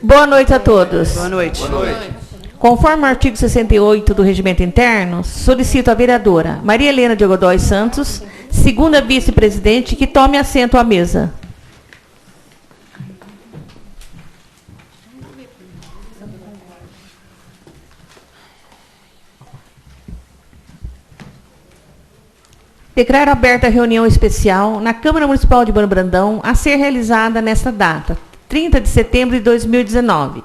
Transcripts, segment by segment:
Boa noite a todos. Boa noite. Boa noite. Conforme o artigo 68 do Regimento Interno, solicito à vereadora Maria Helena de Godoy Santos, segunda vice-presidente, que tome assento à mesa. Declaro aberta a reunião especial na Câmara Municipal de Bueno Brandão, a ser realizada nesta data, 30 de setembro de 2019,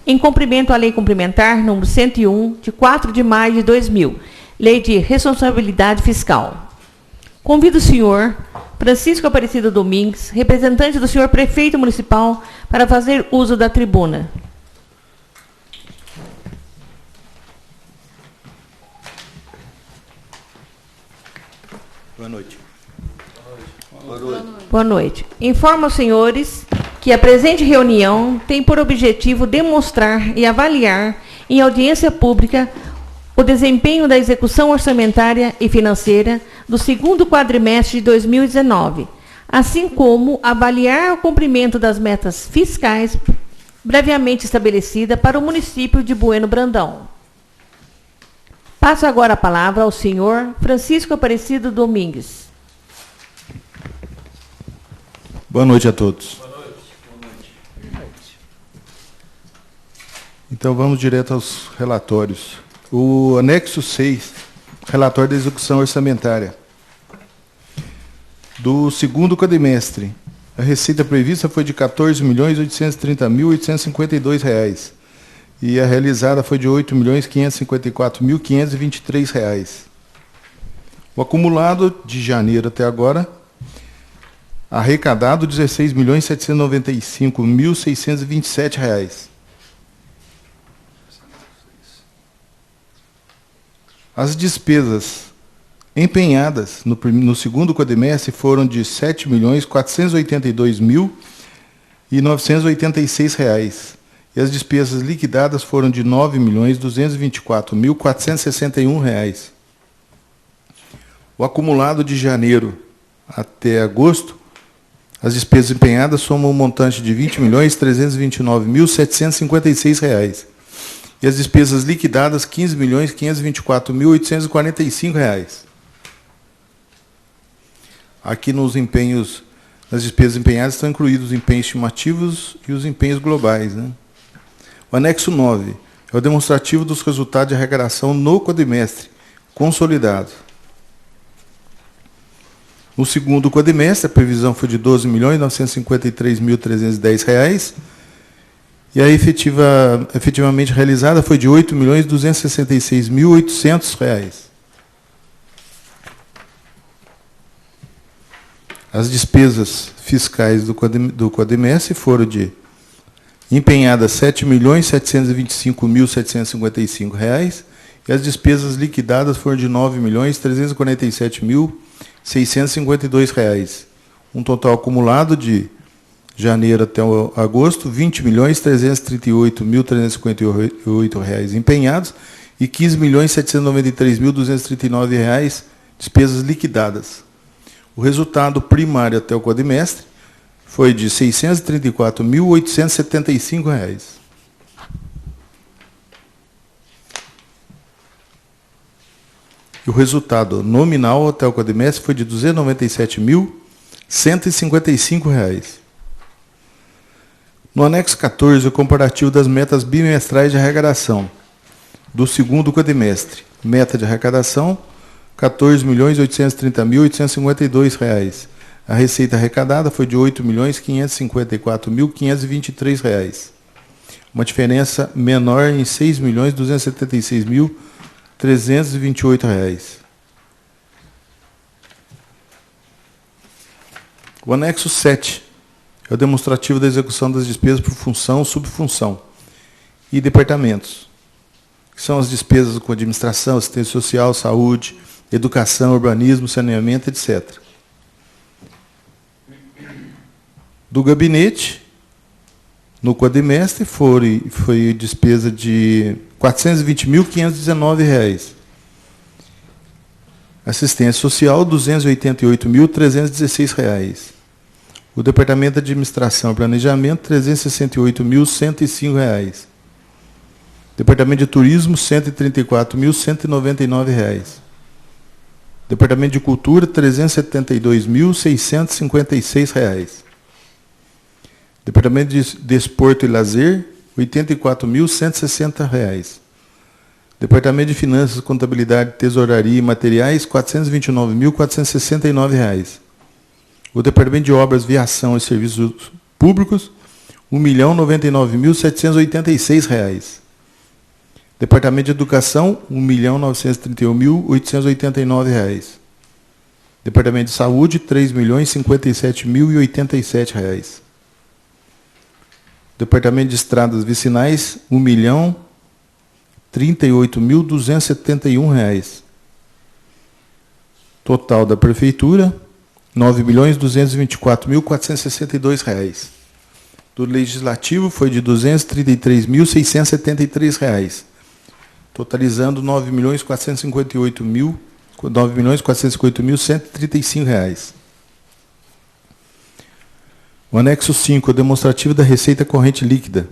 em cumprimento à Lei Complementar número 101, de 4 de maio de 2000, Lei de Responsabilidade Fiscal. Convido o senhor Francisco Aparecido Domingues, representante do senhor Prefeito Municipal, para fazer uso da tribuna. Boa noite. Boa noite. Informo aos senhores que a presente reunião tem por objetivo demonstrar e avaliar em audiência pública o desempenho da execução orçamentária e financeira do segundo quadrimestre de 2019, assim como avaliar o cumprimento das metas fiscais previamente estabelecidas para o município de Bueno Brandão. Passo agora a palavra ao senhor Francisco Aparecido Domingues. Boa noite a todos. Boa noite. Então vamos direto aos relatórios. O anexo 6, relatório da execução orçamentária. Do segundo quadrimestre, a receita prevista foi de R$ 14.830.852 e a realizada foi de R$ 8.554.523. O acumulado de janeiro até agora, arrecadado R$ 16.795.627. As despesas empenhadas no segundo quadrimestre foram de R$ 7.482.986 e as despesas liquidadas foram de R$ 9.224.461. O acumulado de janeiro até agosto, as despesas empenhadas somam um montante de R$ 20.329.756 e as despesas liquidadas R$ 15.524.845. Aqui nos empenhos, nas despesas empenhadas, estão incluídos os empenhos estimativos e os empenhos globais, né? O anexo 9 é o demonstrativo dos resultados de arrecadação no quadrimestre consolidado. No segundo quadrimestre, a previsão foi de R$ 12.953.310 e a efetivamente realizada foi de R$ 8.266.800. As despesas fiscais do quadrimestre foram de empenhadas R$ 7.725.755 e as despesas liquidadas foram de R$ 9.347.652. Um total acumulado de janeiro até agosto, R$ 20.338.358 empenhados e R$ 15.793.239 despesas liquidadas. O resultado primário até o quadrimestre foi de R$ 634.875. E o resultado nominal até o quadrimestre foi de R$ 297.155. No anexo 14, o comparativo das metas bimestrais de arrecadação do segundo quadrimestre. Meta de arrecadação, R$ 14.830.852. A receita arrecadada foi de R$ 8.554.523. Uma diferença menor em R$ 6.276.328. O anexo 7 é o demonstrativo da execução das despesas por função, subfunção e departamentos, que são as despesas com administração, assistência social, saúde, educação, urbanismo, saneamento, etc. Do gabinete, no quadrimestre, foi despesa de R$ 420.519. Assistência social, R$ 288.316. O Departamento de Administração e Planejamento, R$ 368.105. Departamento de Turismo, R$ 134.199. Departamento de Cultura, R$ 372.656. Departamento de Desporto e Lazer, R$ 84.160. Departamento de Finanças, Contabilidade, Tesouraria e Materiais, R$ 429.469. O Departamento de Obras, Viação e Serviços Públicos, R$ 1.099.786. Departamento de Educação, R$ 1.931.889. Departamento de Saúde, R$ 3.057.087. Departamento de Estradas Vicinais, R$ 1.038.271. Total da Prefeitura, R$ 9.224.462. Do Legislativo foi de R$ 233.673, totalizando R$ 9.458.135. O anexo 5, o demonstrativo da receita corrente líquida.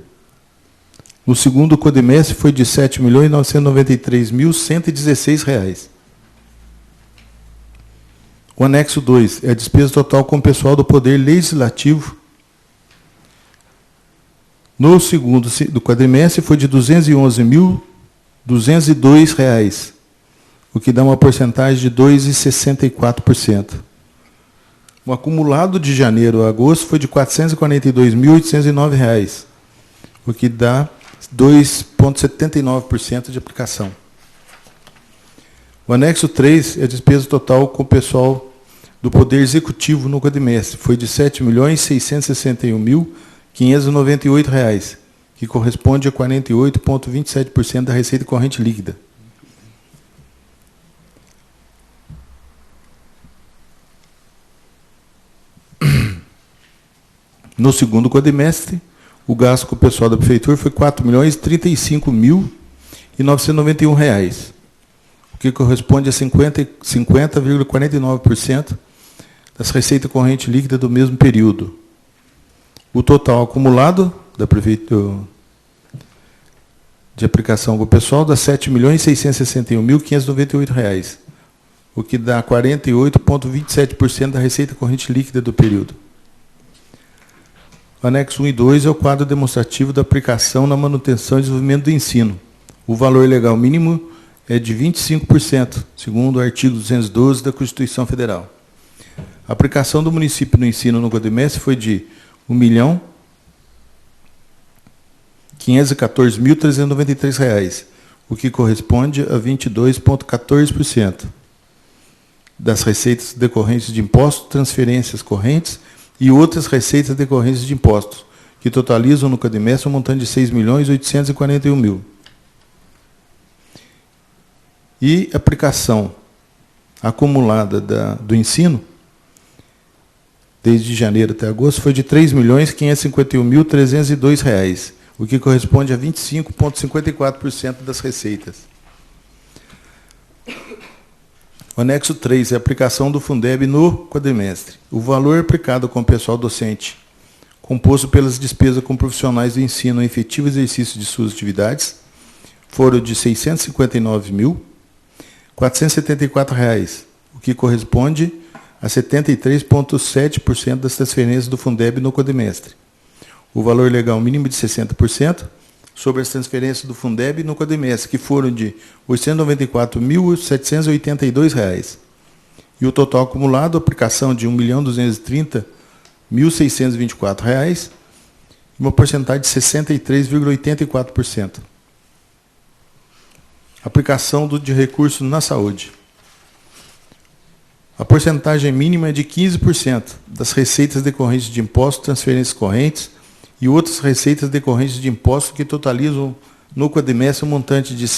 No segundo quadrimestre foi de R$ 7.993.116. O anexo 2 é a despesa total com o pessoal do Poder Legislativo. No segundo do quadrimestre foi de R$ 211.202, o que dá uma porcentagem de 2,64%. O acumulado de janeiro a agosto foi de R$ 442.809, o que dá 2,79% de aplicação. O anexo 3 é a despesa total com o pessoal do Poder Executivo no quadrimestre. Foi de R$ 7.661.598, que corresponde a 48,27% da receita corrente líquida. No segundo quadrimestre, o gasto com o pessoal da Prefeitura foi R$ 4.035.991, o que corresponde a 50,49% das receitas correntes líquidas do mesmo período. O total acumulado da Prefeitura de aplicação com o pessoal dá R$ 7.661.598, o que dá 48,27% da receita corrente líquida do período. O anexo 1 e 2 é o quadro demonstrativo da aplicação na manutenção e desenvolvimento do ensino. O valor legal mínimo é de 25%, segundo o artigo 212 da Constituição Federal. A aplicação do município no ensino no quadrimestre foi de R$ 1.514.393, o que corresponde a 22,14% das receitas decorrentes de impostos, transferências correntes e outras receitas decorrentes de impostos, que totalizam no quadrimestre um montante de R$ 6.841.000. E a aplicação acumulada do ensino, desde janeiro até agosto, foi de R$ 3.551.302, o que corresponde a 25,54% das receitas. O anexo 3 é a aplicação do Fundeb no quadrimestre. O valor aplicado com o pessoal docente, composto pelas despesas com profissionais do ensino em efetivo exercício de suas atividades, foram de R$ 659.474, o que corresponde a 73,7% das transferências do Fundeb no quadrimestre. O valor legal mínimo de 60% sobre as transferências do Fundeb no quadrimestre, que foram de R$ 894.782, e o total acumulado, aplicação de R$ 1.230.624, uma porcentagem de 63,84%. Aplicação de recursos na saúde. A porcentagem mínima é de 15% das receitas decorrentes de impostos, transferências correntes e outras receitas decorrentes de impostos que totalizam no quadrimestre um montante de R$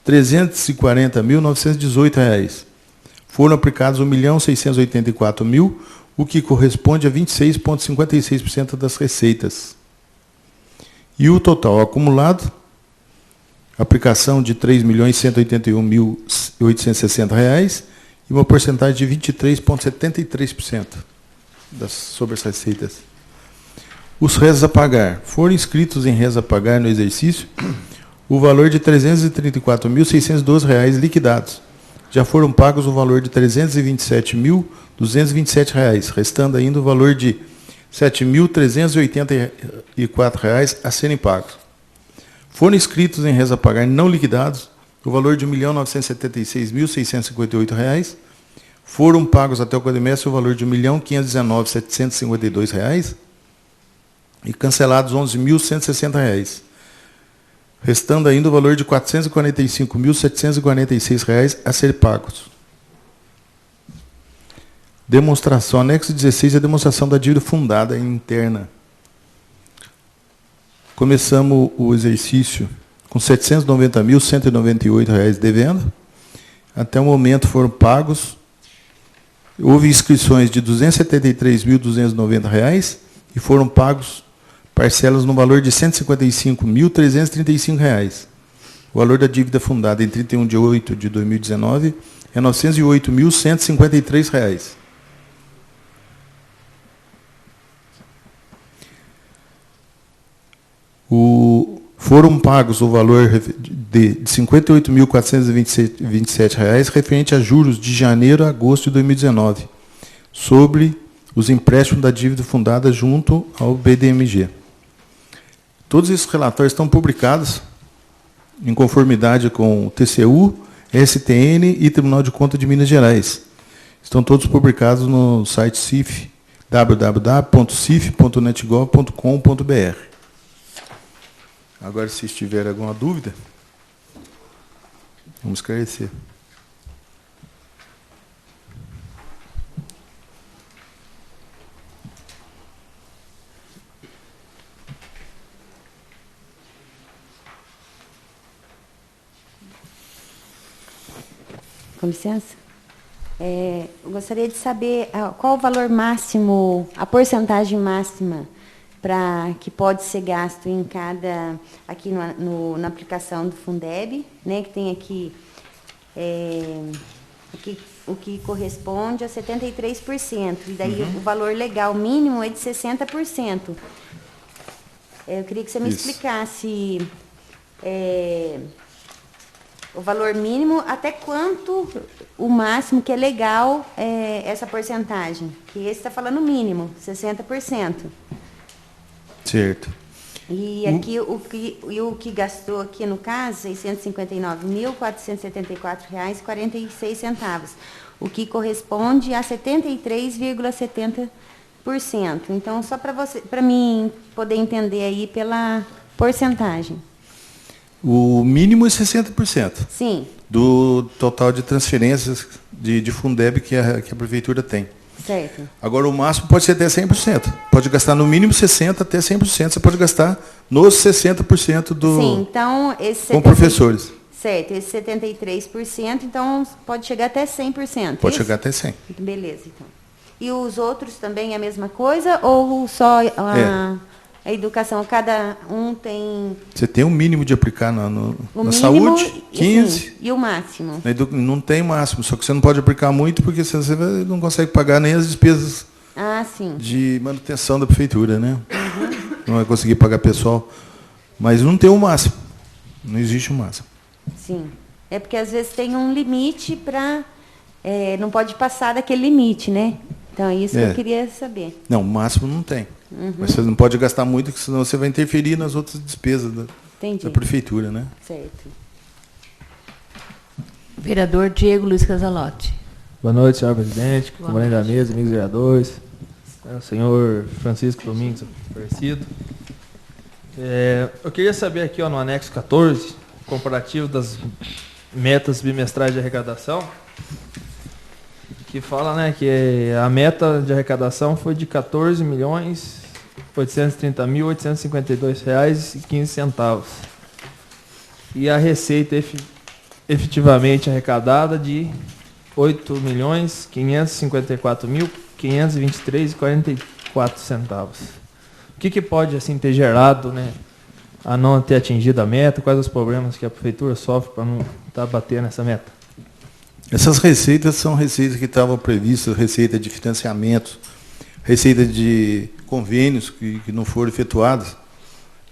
6.340.918. Foram aplicados R$ 1.684.000, o que corresponde a 26,56% das receitas. E o total acumulado, aplicação de R$ 3.181.860 e uma porcentagem de 23,73%. sobre as receitas. Os rezos a pagar. Foram inscritos em rezos a pagar no exercício o valor de R$ 334.612 liquidados. Já foram pagos o valor de R$ 327.227, restando ainda o valor de R$ 7.384 a serem pagos. Foram inscritos em rezos a pagar não liquidados o valor de R$ 1.976.658. Foram pagos até o quadrimestre o valor de R$ 1.519.752 e cancelados R$ 11.160, restando ainda o valor de R$ 445.746 a ser pagos. Demonstração. Anexo 16 é a demonstração da dívida fundada e interna. Começamos o exercício com R$ 790.198 devendo. Até o momento foram pagos. Houve inscrições de R$ 273.290 e foram pagos parcelas no valor de R$ 155.335. O valor da dívida fundada em 31 de 8 de 2019 é R$ 908.153. Foram pagos o valor de R$ 58.427 referente a juros de janeiro a agosto de 2019, sobre os empréstimos da dívida fundada junto ao BDMG. Todos esses relatórios estão publicados em conformidade com o TCU, STN e Tribunal de Contas de Minas Gerais. Estão todos publicados no site CIF, www.cif.netgov.com.br. Agora, se tiver alguma dúvida, vamos esclarecer. Com licença. Eu gostaria de saber qual o valor máximo, a porcentagem máxima que pode ser gasto em cada, aqui na aplicação do Fundeb, né, que tem aqui, o que corresponde a 73%, e daí o valor legal mínimo é de 60%. Eu queria que você me explicasse o valor mínimo, até quanto o máximo que é legal essa porcentagem, que esse está falando mínimo, 60%. Certo. E aqui o que gastou aqui no caso, R$ 659.474,46, o que corresponde a 73,70%. Então, só para mim poder entender aí pela porcentagem. O mínimo é 60%. Sim. Do total de transferências de Fundeb que a prefeitura tem. Certo. Agora, o máximo pode ser até 100%. Pode gastar no mínimo 60% até 100%. Você pode gastar nos 60% do... Sim, então... com professores. Certo, esse 73%, então pode chegar até 100%. Pode chegar até 100%. Beleza, então. E os outros também é a mesma coisa? Ou só a educação, cada um tem... Você tem um mínimo de aplicar na saúde, 15%. Sim, e o máximo? Não tem máximo, só que você não pode aplicar muito, porque senão você não consegue pagar nem as despesas de manutenção da prefeitura, né? Não vai conseguir pagar pessoal. Mas não tem um máximo. Não existe um máximo. Sim. É porque às vezes tem um limite para... não pode passar daquele limite, né? Então, é isso que eu queria saber. Não, o máximo não tem. Mas você não pode gastar muito, porque senão você vai interferir nas outras despesas da prefeitura, né? Certo. Vereador Diego Luiz Casalotti. Boa noite, senhor presidente, comandante da mesa, amigos vereadores, senhor Francisco Domingos Aparecido. Eu queria saber aqui, no anexo 14, comparativo das metas bimestrais de arrecadação, que fala, né, que a meta de arrecadação foi de R$ 14.830.852,15. E a receita efetivamente arrecadada de R$ 8.554.523,44. O que pode assim ter gerado, né, a não ter atingido a meta? Quais os problemas que a prefeitura sofre para não estar batendo essa meta? Essas receitas são receitas que estavam previstas, receita de financiamento receita de convênios que não foram efetuados,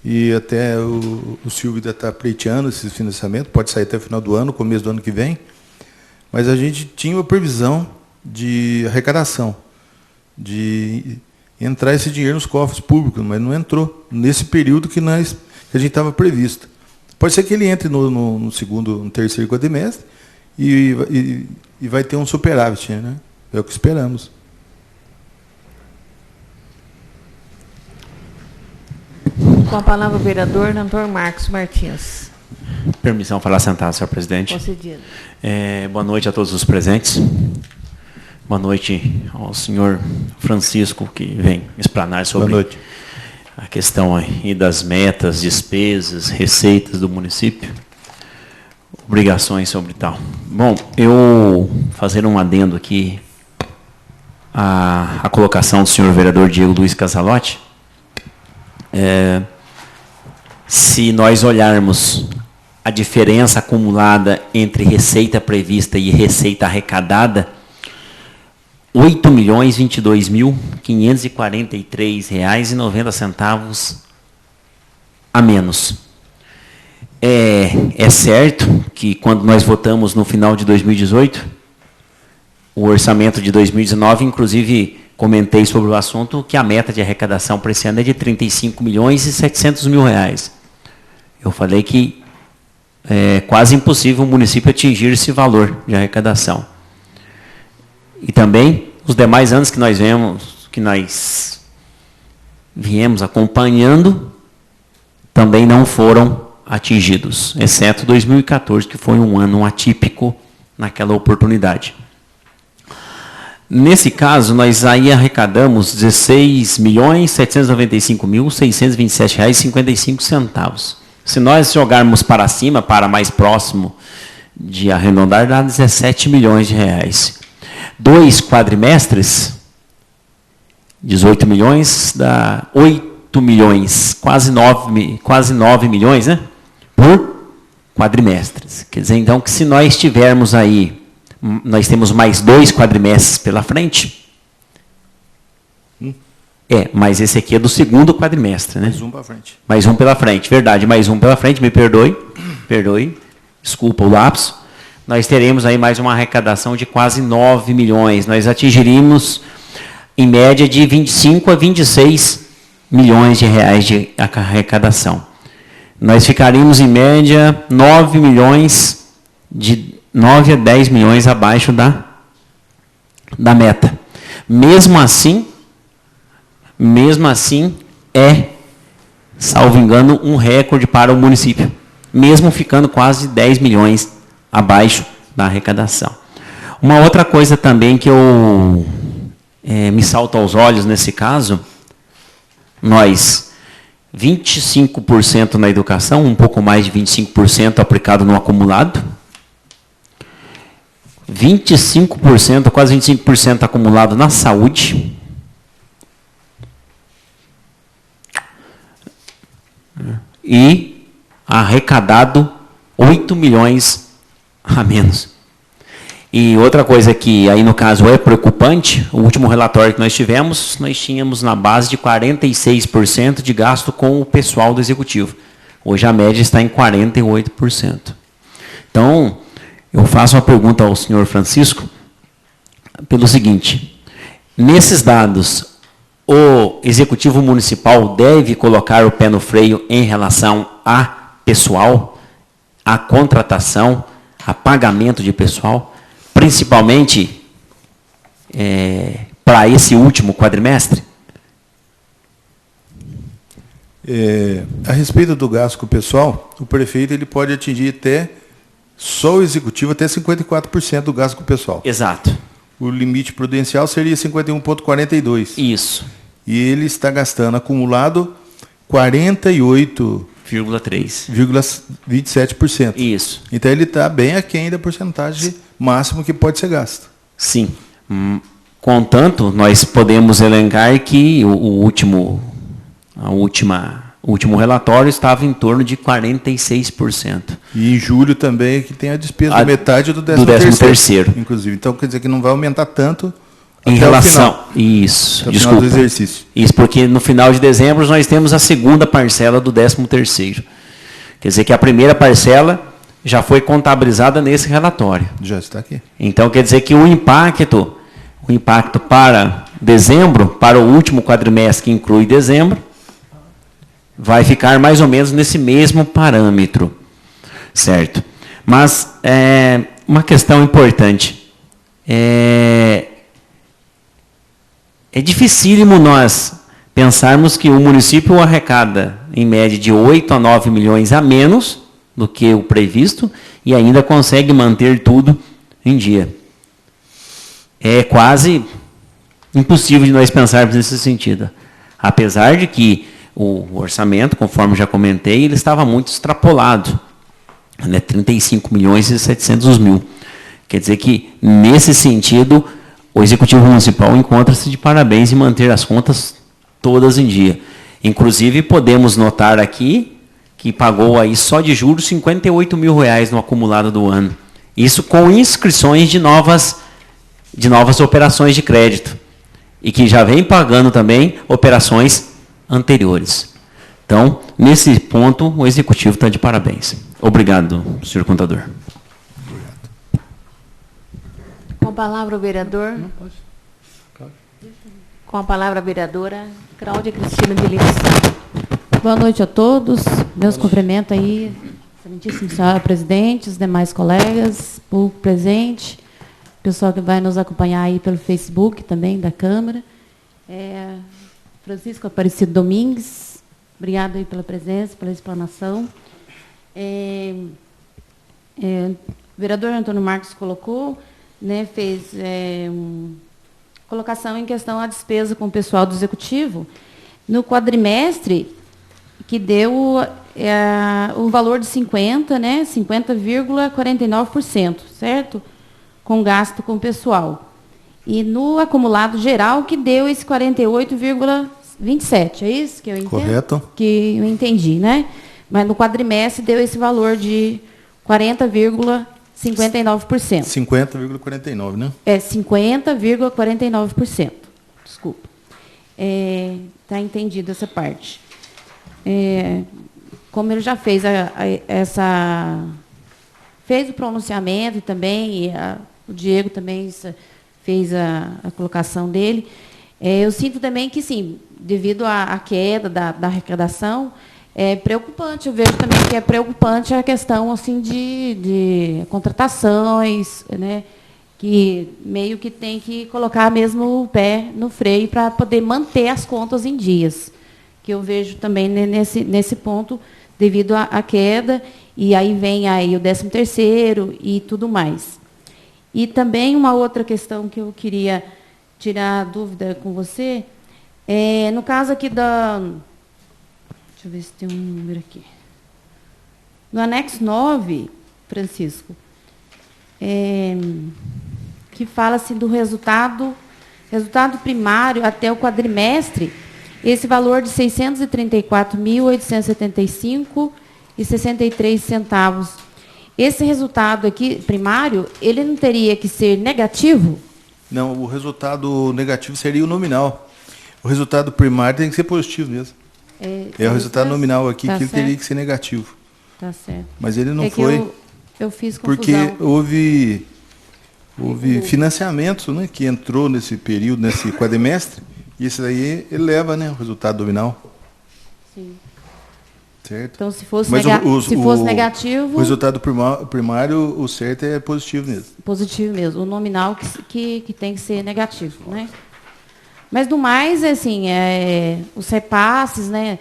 e até o Silvio ainda está pleiteando esse financiamento, pode sair até o final do ano, começo do ano que vem, mas a gente tinha uma previsão de arrecadação, de entrar esse dinheiro nos cofres públicos, mas não entrou nesse período que a gente estava previsto. Pode ser que ele entre no segundo, no terceiro quadrimestre e vai ter um superávit, né? É o que esperamos. Com a palavra o vereador Antônio Marcos Martins. Permissão para sentar, senhor presidente. Concedido. Boa noite a todos os presentes. Boa noite ao senhor Francisco, que vem explanar sobre a questão aí das metas, despesas, receitas do município, obrigações sobre tal. Bom, eu fazer um adendo aqui à colocação do senhor vereador Diego Luiz Casalotti. Se nós olharmos a diferença acumulada entre receita prevista e receita arrecadada, R$ 8.022.543,90 a menos. É certo que quando nós votamos no final de 2018, o orçamento de 2019, inclusive comentei sobre o assunto, que a meta de arrecadação para esse ano é de R$ 35.700.000. Eu falei que é quase impossível o município atingir esse valor de arrecadação. E também os demais anos que nós viemos acompanhando também não foram atingidos, exceto 2014, que foi um ano atípico naquela oportunidade. Nesse caso, nós aí arrecadamos R$ 16.795.627,55. Se nós jogarmos para cima, para mais próximo de arredondar, dá R$ 17 milhões. 2 quadrimestres, 18 milhões, dá 8 milhões, quase 9 milhões, né? Por quadrimestres. Quer dizer, então, que se nós tivermos aí, nós temos mais 2 quadrimestres pela frente. Mas esse aqui é do segundo quadrimestre, né? Mais um para frente. Mais um pela frente, verdade, mais um pela frente, me perdoe, desculpa o lapso. Nós teremos aí mais uma arrecadação de quase 9 milhões. Nós atingiríamos, em média, de 25 a 26 milhões de reais de arrecadação. Nós ficaríamos, em média, 9 a 10 milhões abaixo da meta. Mesmo assim, salvo engano, um recorde para o município, mesmo ficando quase 10 milhões abaixo da arrecadação. Uma outra coisa também que me salta aos olhos nesse caso, nós 25% na educação, um pouco mais de 25% aplicado no acumulado, 25%, quase 25% acumulado na saúde, e arrecadado 8 milhões a menos. E outra coisa que aí no caso é preocupante, o último relatório que nós tivemos, nós tínhamos na base de 46% de gasto com o pessoal do executivo. Hoje a média está em 48%. Então, eu faço uma pergunta ao senhor Francisco, pelo seguinte: nesses dados, o executivo municipal deve colocar o pé no freio em relação a pessoal, a contratação, a pagamento de pessoal, principalmente para esse último quadrimestre? A respeito do gasto com o pessoal, o prefeito ele pode atingir só o executivo, até 54% do gasto com o pessoal. Exato. O limite prudencial seria 51,42%. Isso. E ele está gastando acumulado 48,27%. Isso. Então ele está bem aquém da porcentagem máxima que pode ser gasto. Sim. Contanto, nós podemos elencar que o último relatório estava em torno de 46%. E em julho também que tem a despesa da metade do 13º. Terceiro. Inclusive. Então quer dizer que não vai aumentar tanto Em Até o relação. Isso, Até o desculpa. final do exercício. Isso, porque no final de dezembro nós temos a segunda parcela do 13º. Quer dizer que a primeira parcela já foi contabilizada nesse relatório. Já está aqui. Então quer dizer que o impacto para dezembro, para o último quadrimestre que inclui dezembro, vai ficar mais ou menos nesse mesmo parâmetro, certo? Mas uma questão importante, é dificílimo nós pensarmos que o município arrecada em média de 8 a 9 milhões a menos do que o previsto e ainda consegue manter tudo em dia. É quase impossível de nós pensarmos nesse sentido. Apesar de que o orçamento, conforme já comentei, ele estava muito extrapolado, né, 35 milhões e 700 mil. Quer dizer que, nesse sentido, o Executivo Municipal encontra-se de parabéns em manter as contas todas em dia. Inclusive, podemos notar aqui que pagou aí só de juros R$58 mil no acumulado do ano. Isso com inscrições de novas operações de crédito. E que já vem pagando também operações anteriores. Então, nesse ponto, o Executivo está de parabéns. Obrigado, senhor contador. Com a palavra o vereador. Com a palavra a vereadora Cláudia Cristina de Lima. Boa noite a todos. Meus cumprimentos aí, excelentíssimo senhor presidente, os demais colegas, público presente, pessoal que vai nos acompanhar aí pelo Facebook também da Câmara. Francisco Aparecido Domingues, obrigado aí pela presença, pela explanação. O vereador Antônio Marcos colocou, né, fez colocação em questão à despesa com o pessoal do Executivo, no quadrimestre, que deu o valor de 50,49%, certo? Com gasto com o pessoal. E no acumulado geral, que deu esse 48,27%, é isso que eu entendo? Correto. Que eu entendi, né? Mas no quadrimestre deu esse valor de 40,59%. 50,49, né? 50,49%. Desculpa. Está entendida essa parte. Como ele já fez fez o pronunciamento também, e o Diego também fez a colocação dele, eu sinto também que, sim, devido à queda da arrecadação, é preocupante. Eu vejo também que é preocupante a questão assim, de contratações, né, que meio que tem que colocar mesmo o pé no freio para poder manter as contas em dias. Que eu vejo também nesse ponto, devido à queda, e aí vem aí o 13º e tudo mais. E também uma outra questão que eu queria tirar a dúvida com você, no caso aqui da... Deixa eu ver se tem um número aqui. No anexo 9, Francisco, que fala assim, do resultado primário até o quadrimestre, esse valor de R$ 634.875,63. Esse resultado aqui, primário, ele não teria que ser negativo? Não, o resultado negativo seria o nominal. O resultado primário tem que ser positivo mesmo. O resultado nominal aqui, tá que ele certo. teria que ser negativo. Tá certo. Mas ele não É que foi, eu fiz confusão. porque houve financiamento, né, que entrou nesse período, nesse quadrimestre, e esse daí ele leva, né, o resultado nominal. Sim. Certo? Então, se fosse, Mas fosse negativo... O resultado primário, o certo é positivo mesmo. Positivo mesmo. O nominal que tem que ser negativo, né? Mas, do mais, assim, os repasses, né,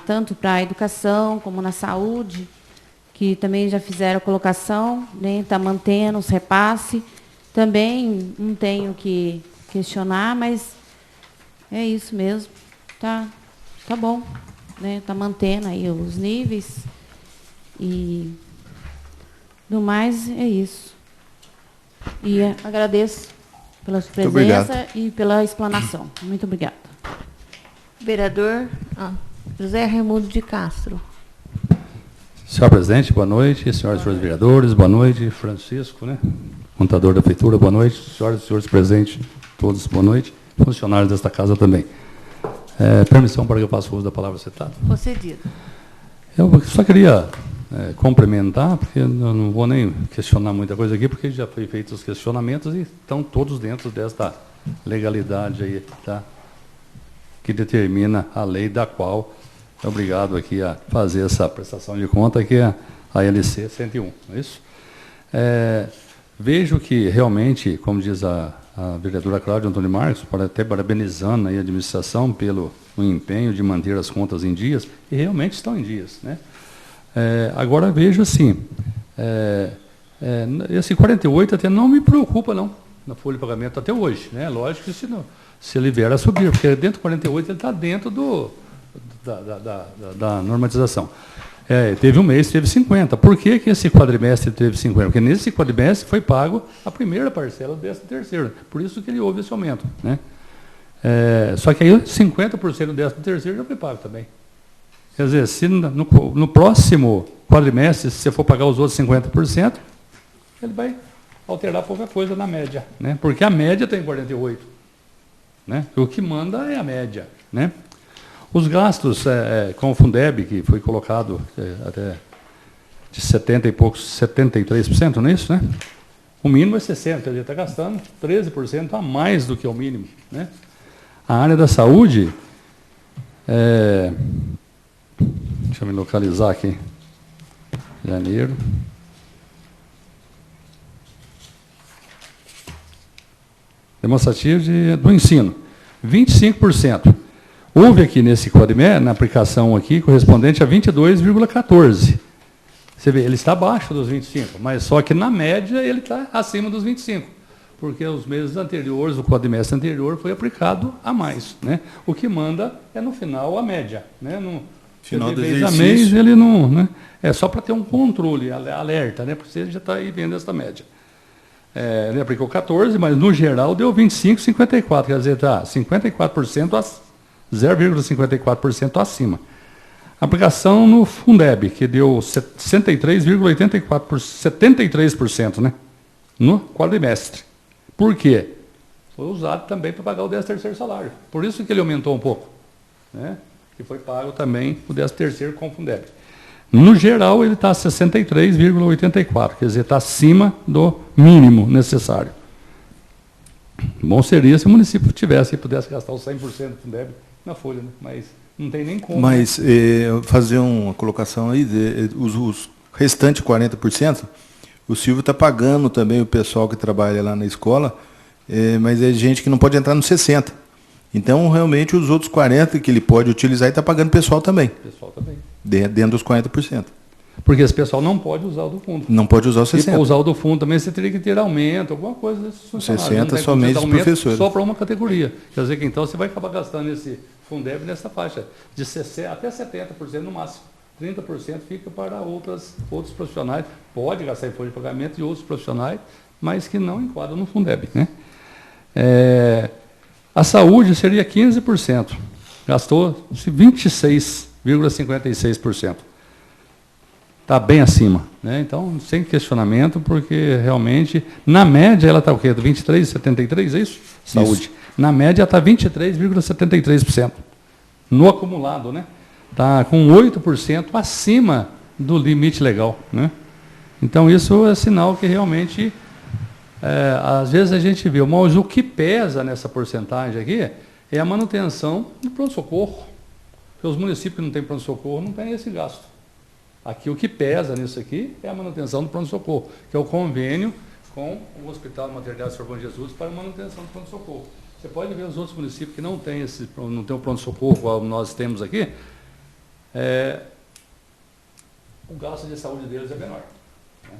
tanto para a educação como na saúde, que também já fizeram a colocação, né, está mantendo os repasses. Também não tenho que questionar, mas é isso mesmo. Tá bom. Está mantendo aí os níveis. E, do mais, é isso. E agradeço pela sua presença e pela explanação. Muito obrigada. Vereador José Raimundo de Castro. Senhor presidente, boa noite. Senhoras e senhores vereadores, boa noite. Francisco, né? Contador da Prefeitura, boa noite. Senhoras e senhores presentes, todos, boa noite. Funcionários desta casa também. Permissão para que eu passe o uso da palavra citada? Concedido. Eu só queria complementar, porque eu não vou nem questionar muita coisa aqui, porque já foi feitos os questionamentos e estão todos dentro desta legalidade aí, tá? Que determina a lei da qual é obrigado aqui a fazer essa prestação de conta, que é a LC 101, não é isso? Vejo que realmente, como diz a vereadora Cláudia Antônio Marcos, até parabenizando aí a administração pelo empenho de manter as contas em dias, e realmente estão em dias, né? Agora vejo assim, esse 48 até não me preocupa não, na folha de pagamento até hoje, né? Lógico que se ele vier a subir, porque dentro do 48 ele está dentro da normatização. Teve um mês, teve 50. Por que esse quadrimestre teve 50? Porque nesse quadrimestre foi pago a primeira parcela do 13º. Por isso que ele houve esse aumento, né? Só que aí 50% do 13º já foi pago também. Quer dizer, se no próximo quadrimestre, se você for pagar os outros 50%, ele vai alterar pouca coisa na média, né? Porque a média tem 48, né? O que manda é a média, né? Os gastos com o Fundeb, que foi colocado até de 70 e poucos, 73%, não é isso, né? O mínimo é 60%, ele está gastando 13% a mais do que o mínimo, né? A área da saúde, deixa eu me localizar aqui, janeiro. Demonstrativo do ensino, 25%. Houve aqui nesse quadrimestre, na aplicação aqui, correspondente a 22,14. Você vê, ele está abaixo dos 25, mas só que na média ele está acima dos 25, porque os meses anteriores, o quadrimestre anterior, foi aplicado a mais, né? O que manda é no final a média, né? No final do mês a exercício. mês ele não, né? É só para ter um controle, alerta, né? Porque você já está aí vendo essa média. Ele aplicou 14, mas no geral deu 25,54, quer dizer, está 54%, 0,54% acima. Aplicação no Fundeb, que deu 63,84%, 73%, né? No quadrimestre. Por quê? Foi usado também para pagar o 13º salário. Por isso que ele aumentou um pouco, né? Que foi pago também o 13º com o Fundeb. No geral, ele está 63,84%, quer dizer, está acima do mínimo necessário. Bom seria se o município tivesse e pudesse gastar os 100% do Fundeb na folha, né? Mas não tem nem como. Mas fazer uma colocação aí, os restantes 40%, o Silvio está pagando também o pessoal que trabalha lá na escola, mas é gente que não pode entrar no 60%. Então, realmente, os outros 40% que ele pode utilizar, ele está pagando o pessoal também. Pessoal também. Dentro dos 40%. Porque esse pessoal não pode usar o do fundo. Não pode usar o 60%. Se for usar o do fundo também, você teria que ter aumento, alguma coisa desses funcionários. 60% somente os professores. Só para uma categoria. Quer dizer que então você vai acabar gastando esse Fundeb nessa faixa, de 60% até 70% no máximo. 30% fica para outros profissionais. Pode gastar em folha de pagamento de outros profissionais, mas que não enquadram no Fundeb, né? A saúde seria 15%. Gastou-se 26,56%. Está bem acima, né? Então, sem questionamento, porque realmente, na média, ela está o quê? 23,73%, é isso? Saúde. Isso. Na média, está 23,73%. No acumulado, né? Está com 8% acima do limite legal, né? Então, isso é sinal que realmente, às vezes a gente vê, mas o que pesa nessa porcentagem aqui é a manutenção do pronto-socorro. Porque os municípios que não têm pronto-socorro não têm esse gasto. Aqui o que pesa nisso aqui é a manutenção do pronto-socorro, que é o convênio com o Hospital Maternidade Sr. Bom Jesus para a manutenção do pronto-socorro. Você pode ver os outros municípios que não têm o pronto-socorro, como nós temos aqui, o gasto de saúde deles é menor. Né?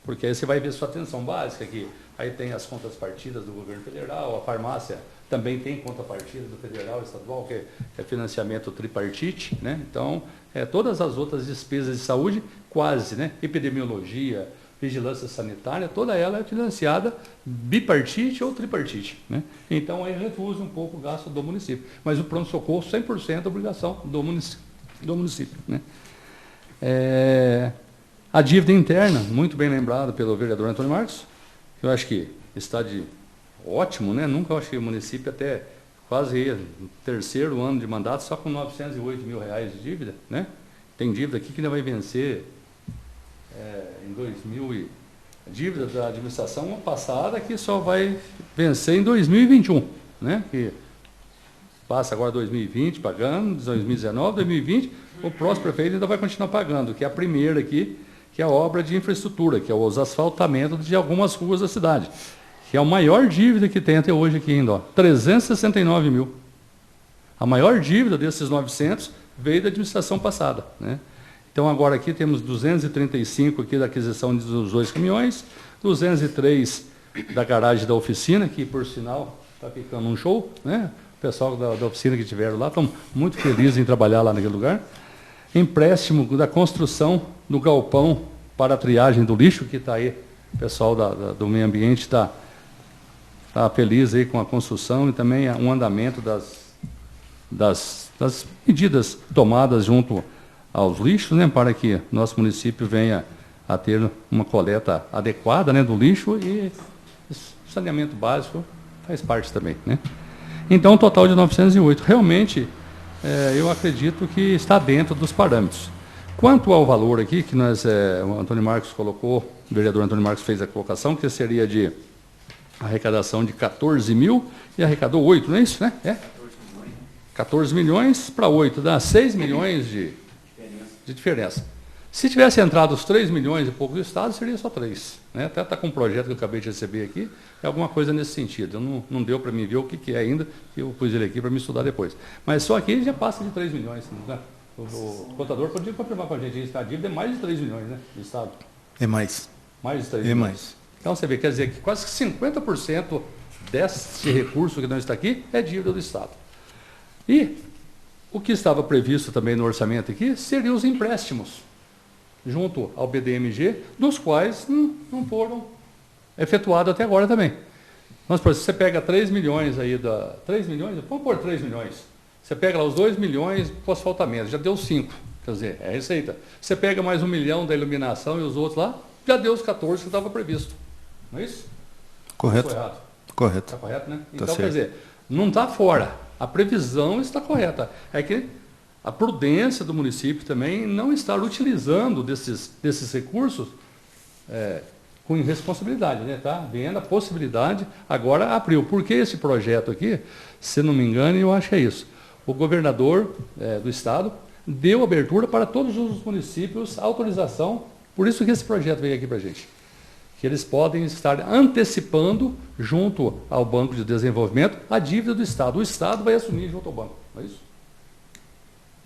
Porque aí você vai ver sua atenção básica aqui. Aí tem as contas partidas do governo federal, a farmácia também tem conta partida do federal e estadual, que é financiamento tripartite, né? Então, todas as outras despesas de saúde, quase, né? Epidemiologia, vigilância sanitária, toda ela é financiada bipartite ou tripartite, né? Então, aí reduz um pouco o gasto do município. Mas o pronto-socorro, 100% obrigação do município, né? A dívida interna, muito bem lembrada pelo vereador Antônio Marcos, eu acho que está de ótimo, né? Nunca eu acho que o município até quase no terceiro ano de mandato só com 908 mil reais de dívida, né? Tem dívida aqui que ainda vai vencer em 2000 dívida da administração passada que só vai vencer em 2021, né? Que passa agora 2020 pagando, 2019, 2020, o próximo prefeito ainda vai continuar pagando, que é a primeira aqui, que é a obra de infraestrutura, que é os asfaltamentos de algumas ruas da cidade, que é a maior dívida que tem até hoje aqui ainda, ó, 369 mil. A maior dívida desses 900 veio da administração passada, né? Então, agora aqui temos 235 aqui da aquisição dos 2 caminhões, 203 da garagem da oficina, que, por sinal, está ficando um show, né? O pessoal da oficina que tiveram lá estão muito felizes em trabalhar lá naquele lugar. Empréstimo da construção do galpão para a triagem do lixo, que está aí, o pessoal do meio ambiente está feliz aí com a construção e também um andamento das medidas tomadas junto aos lixos, né, para que nosso município venha a ter uma coleta adequada, né, do lixo, e saneamento básico faz parte também, né? Então, um total de 908. Realmente, eu acredito que está dentro dos parâmetros. Quanto ao valor aqui, que o Antônio Marcos colocou, o vereador Antônio Marcos fez a colocação, que seria de arrecadação de 14 mil, e arrecadou 8, não é isso, né? 14 milhões para 8, dá 6 milhões de diferença. Se tivesse entrado os 3 milhões e pouco do Estado, seria só 3. Né? Até está com um projeto que eu acabei de receber aqui, é alguma coisa nesse sentido. Não deu para mim ver o que é ainda, eu pus ele aqui para me estudar depois. Mas só aqui já passa de 3 milhões. Né? O contador podia confirmar com a gente, a dívida é mais de 3 milhões, né, do Estado. É mais. Mais de 3 É milhões. mais. Então você vê, quer dizer que quase 50% desse recurso que não está aqui é dívida do Estado. E o que estava previsto também no orçamento aqui seriam os empréstimos junto ao BDMG, dos quais não foram efetuados até agora também. Mas, por exemplo, você pega 3 milhões aí 3 milhões? Vamos pôr 3 milhões. Você pega lá os 2 milhões para o asfaltamento, já deu 5. Quer dizer, é a receita. Você pega mais 1 milhão da iluminação e os outros lá, já deu os 14 que estava previsto. Não é isso? Correto. Está errado? Correto. Está correto, né? Tá Então, certo. quer dizer, não está fora. A previsão está correta. É que a prudência do município também não estar utilizando desses recursos com irresponsabilidade, né? Tá vendo a possibilidade, agora abriu. Porque esse projeto aqui, se não me engano, eu acho que é isso. O governador do Estado deu abertura para todos os municípios a autorização, por isso que esse projeto veio aqui para a gente. Que eles podem estar antecipando, junto ao Banco de Desenvolvimento, a dívida do Estado. O Estado vai assumir junto ao banco, não é isso?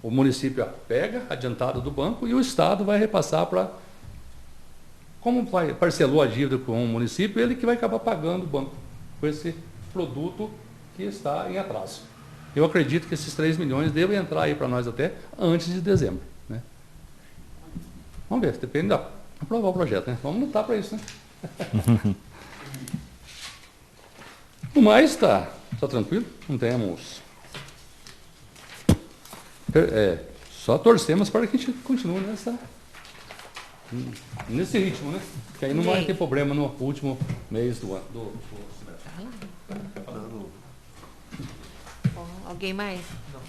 O município pega adiantado do banco e o Estado vai repassar para... Como parcelou a dívida com o município, ele que vai acabar pagando o banco com esse produto que está em atraso. Eu acredito que esses 3 milhões devem entrar aí para nós até antes de dezembro. Né? Vamos ver, depende da aprovar o projeto, né? Vamos lutar para isso, né? No mais, está tranquilo, não temos... só torcemos para que a gente continue nesse ritmo, né? Que aí não vai ter problema no último mês do ano. Alguém mais? Não.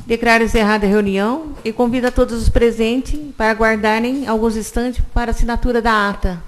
Declaro encerrada a reunião e convido a todos os presentes para aguardarem alguns instantes para a assinatura da ata.